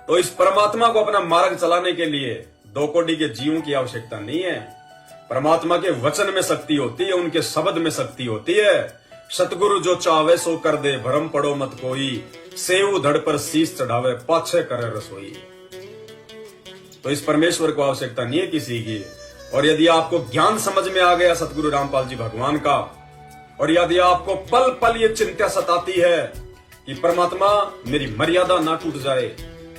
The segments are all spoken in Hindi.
तो इस परमात्मा को अपना मार्ग चलाने के लिए 2 कोटि के जीवों की आवश्यकता नहीं है। परमात्मा के वचन में शक्ति होती है, उनके शब्द में शक्ति होती है। सतगुरु जो चावे सो कर दे, भरम पड़ो मत कोई, सेव धड़ पर शीश चढ़ावे, पाछे करे रसोई। तो इस परमेश्वर को आवश्यकता नहीं है किसी की। और यदि आपको ज्ञान समझ में आ गया सतगुरु रामपाल जी भगवान का, और यदि आपको पल पल ये चिंता सताती है कि परमात्मा मेरी मर्यादा ना टूट जाए,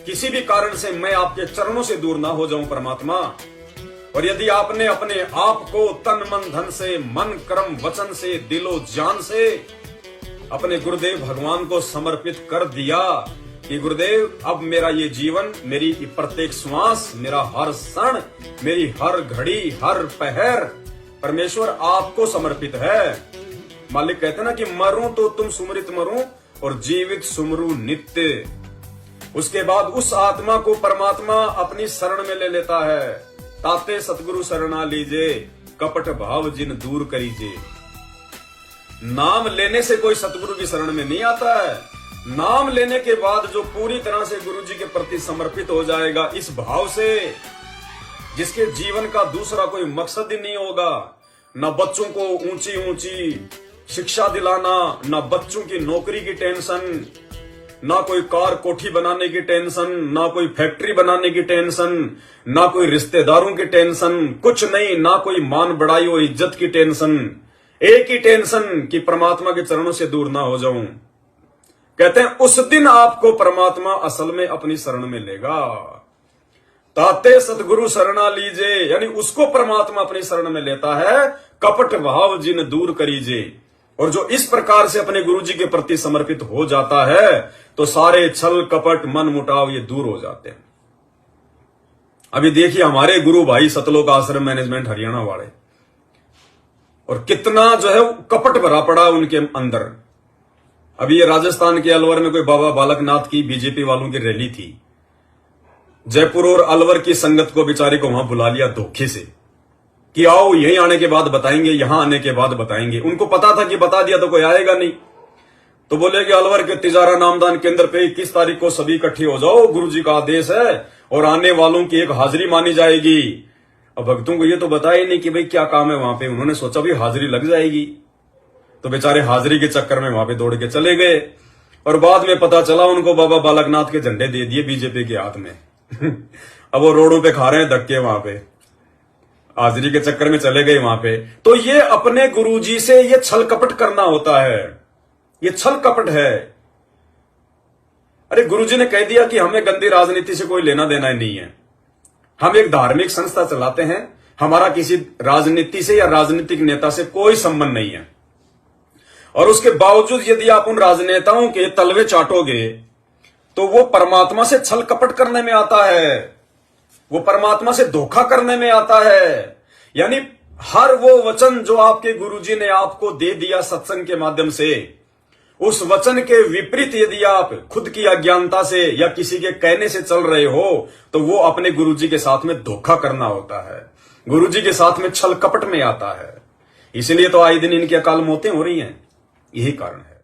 किसी भी कारण से मैं आपके चरणों से दूर ना हो जाऊं परमात्मा, और यदि आपने अपने आप को तन मन धन से, मन कर्म वचन से, दिलो जान से अपने गुरुदेव भगवान को समर्पित कर दिया कि गुरुदेव अब मेरा ये जीवन, मेरी प्रत्येक श्वास, मेरा हर क्षण, मेरी हर घड़ी, हर पहर परमेश्वर आपको समर्पित है। मालिक कहते ना कि मरूं तो तुम सुमरित मरूं और जीवित सुमरू नित्य। उसके बाद उस आत्मा को परमात्मा अपनी शरण में ले लेता है। ताते सतगुरु शरणा लीजे, कपट भाव जिन दूर करीजे। नाम लेने से कोई सतगुरु की शरण में नहीं आता है। नाम लेने के बाद जो पूरी तरह से गुरु जी के प्रति समर्पित हो जाएगा इस भाव से, जिसके जीवन का दूसरा कोई मकसद ही नहीं होगा, न बच्चों को ऊंची ऊंची शिक्षा दिलाना, न बच्चों की नौकरी की टेंशन, ना कोई कार कोठी बनाने की टेंशन, ना कोई फैक्ट्री बनाने की टेंशन, ना कोई रिश्तेदारों की टेंशन, कुछ नहीं, ना कोई मान बढ़ाई और इज्जत की टेंशन। एक ही टेंशन कि परमात्मा के चरणों से दूर ना हो जाऊं। कहते हैं उस दिन आपको परमात्मा असल में अपनी शरण में लेगा। ताते सतगुरु शरणा लीजे, यानी उसको परमात्मा अपनी शरण में लेता है। कपट भाव जिन दूर करीजे। और जो इस प्रकार से अपने गुरु जी के प्रति समर्पित हो जाता है तो सारे छल कपट मन मुटाव ये दूर हो जाते हैं। अभी देखिए हमारे गुरु भाई सतलोक आश्रम मैनेजमेंट हरियाणा वाले, और कितना जो है कपट भरा पड़ा उनके अंदर। अभी ये राजस्थान के अलवर में कोई बाबा बालकनाथ की बीजेपी वालों की रैली थी। जयपुर और अलवर की संगत को बेचारे को वहां बुला लिया धोखे से कि आओ यहीं आने के बाद बताएंगे, यहां आने के बाद बताएंगे। उनको पता था कि बता दिया तो कोई आएगा नहीं, तो बोले कि अलवर के तिजारा नामदान केंद्र पे 21 तारीख को सभी इकट्ठे हो जाओ, गुरुजी का आदेश है और आने वालों की एक हाजिरी मानी जाएगी। अब भक्तों को ये तो बताया ही नहीं कि भाई क्या काम है वहां पे। उन्होंने सोचा भी हाजिरी लग जाएगी, तो बेचारे हाजिरी के चक्कर में वहां पे दौड़ के चले गए। और बाद में पता चला उनको बाबा बालकनाथ के झंडे दे दिए बीजेपी के हाथ में। अब वो रोडों पे खा रहे हैं धक्के, वहां पे हाजिरी के चक्कर में चले गए वहां पे। तो ये अपने गुरुजी से ये छल कपट करना होता है, ये छल कपट है। अरे गुरुजी ने कह दिया कि हमें गंदी राजनीति से कोई लेना देना ही नहीं है। हम एक धार्मिक संस्था चलाते हैं, हमारा किसी राजनीति से या राजनीतिक नेता से कोई संबंध नहीं है। और उसके बावजूद यदि आप उन राजनेताओं के तलवे चाटोगे तो वो परमात्मा से छल कपट करने में आता है, वो परमात्मा से धोखा करने में आता है। यानी हर वो वचन जो आपके गुरुजी ने आपको दे दिया सत्संग के माध्यम से, उस वचन के विपरीत यदि आप खुद की अज्ञानता से या किसी के कहने से चल रहे हो तो वो अपने गुरुजी के साथ में धोखा करना होता है, गुरुजी के साथ में छल कपट में आता है। इसलिए तो आए दिन इनकी अकाल मौतें हो रही हैं, यही कारण है।